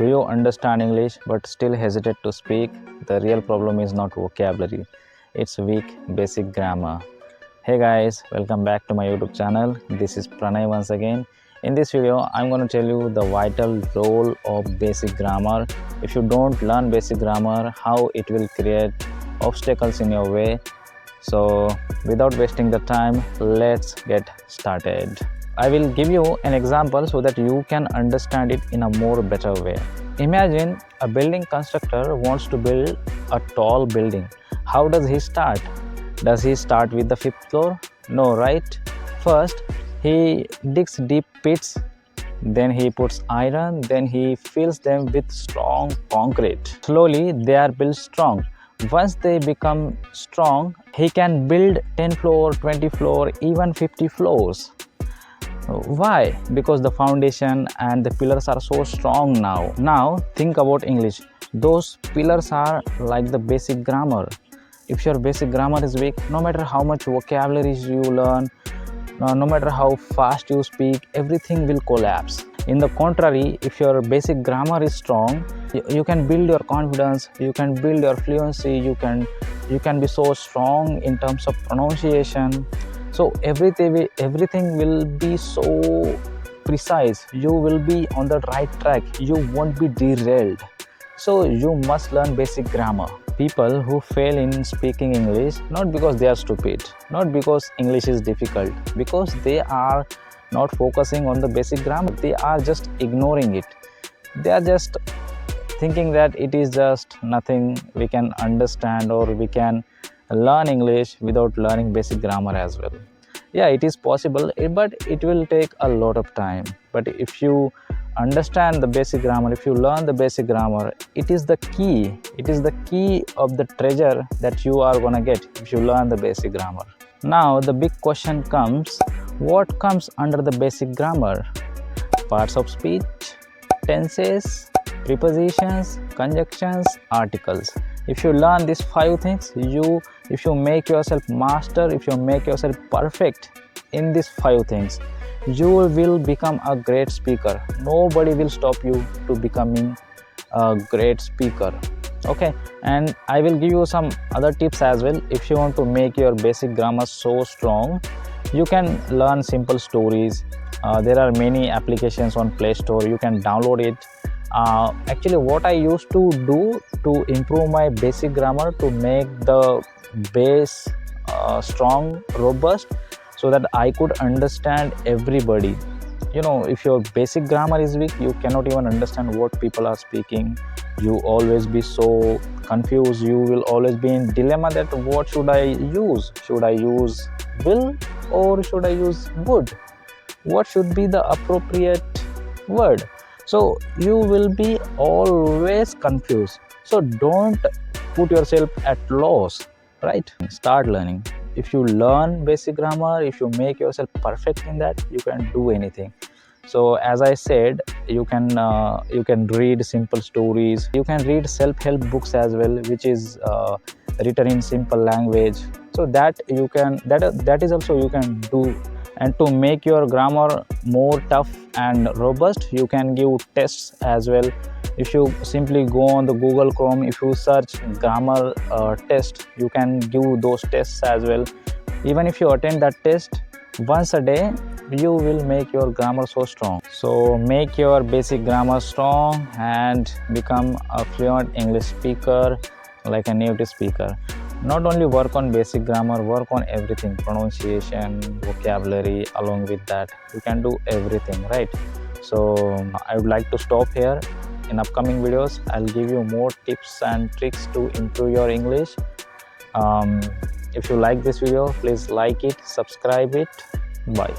Do you understand English but still hesitate to speak? The real problem is not vocabulary, it's weak basic grammar. Hey guys, welcome back to my YouTube channel. This is Pranay once again. In this video, I'm going to tell you the vital role of basic grammar. If you don't learn basic grammar, how it will create obstacles in your way. So without wasting the time, let's get started. I will give you an example so that you can understand it in a more better way. Imagine a building constructor wants to build a tall building. How does he start? Does he start with the 5th floor? No, right? First, he digs deep pits, then he puts iron, then he fills them with strong concrete. Slowly, they are built strong. Once they become strong, he can build 10 floor, 20 floor, even 50 floors. Why? Because the foundation and the pillars are so strong now. Now think about English. Those pillars are like the basic grammar. If your basic grammar is weak, no matter how much vocabulary you learn, no matter how fast you speak, everything will collapse. In the contrary, if your basic grammar is strong, you can build your confidence, you can build your fluency, you can be so strong in terms of pronunciation. So everything will be so precise. You will be on the right track. You won't be derailed. So you must learn basic grammar. People who fail in speaking English, not because they are stupid, not because English is difficult, because they are not focusing on the basic grammar. They are just ignoring it. They are just thinking that it is just nothing we can understand, or we can learn English without learning basic grammar as well. Yeah, it is possible, but it will take a lot of time. But if you understand the basic grammar, if you learn the basic grammar, it is the key. It is the key of the treasure that you are gonna get if you learn the basic grammar. Now the big question comes, what comes under the basic grammar? Parts of speech, tenses, prepositions, conjunctions, articles. If you learn these 5 things, if you make yourself master, if you make yourself perfect in these 5 things, you will become a great speaker. Nobody will stop you to becoming a great speaker. Okay, and I will give you some other tips as well. If you want to make your basic grammar so strong, you can learn simple stories. There are many applications on Play Store. You can download it. Actually, what I used to do to improve my basic grammar, to make the base strong, robust, so that I could understand everybody. You know, if your basic grammar is weak, you cannot even understand what people are speaking. You always be so confused. You will always be in dilemma that what should I use? Should I use will or should I use would? What should be the appropriate word? So you will be always confused. So don't put yourself at loss, right? Start learning. If you learn basic grammar, if you make yourself perfect in that, you can do anything. So as I said, you can read simple stories. You can read self-help books as well, which is written in simple language. So that is also you can do. And to make your grammar more tough and robust, you can give tests as well. If you simply go on the Google Chrome, if you search grammar test, you can give those tests as well. Even if you attend that test once a day, you will make your grammar so strong. So make your basic grammar strong and become a fluent English speaker, like a native speaker. Not only work on basic grammar, work on everything, pronunciation, vocabulary. Along with that, you can do everything, right? So I would like to stop here. In upcoming videos, I'll give you more tips and tricks to improve your English. If you like this video, please like it, subscribe it. Bye.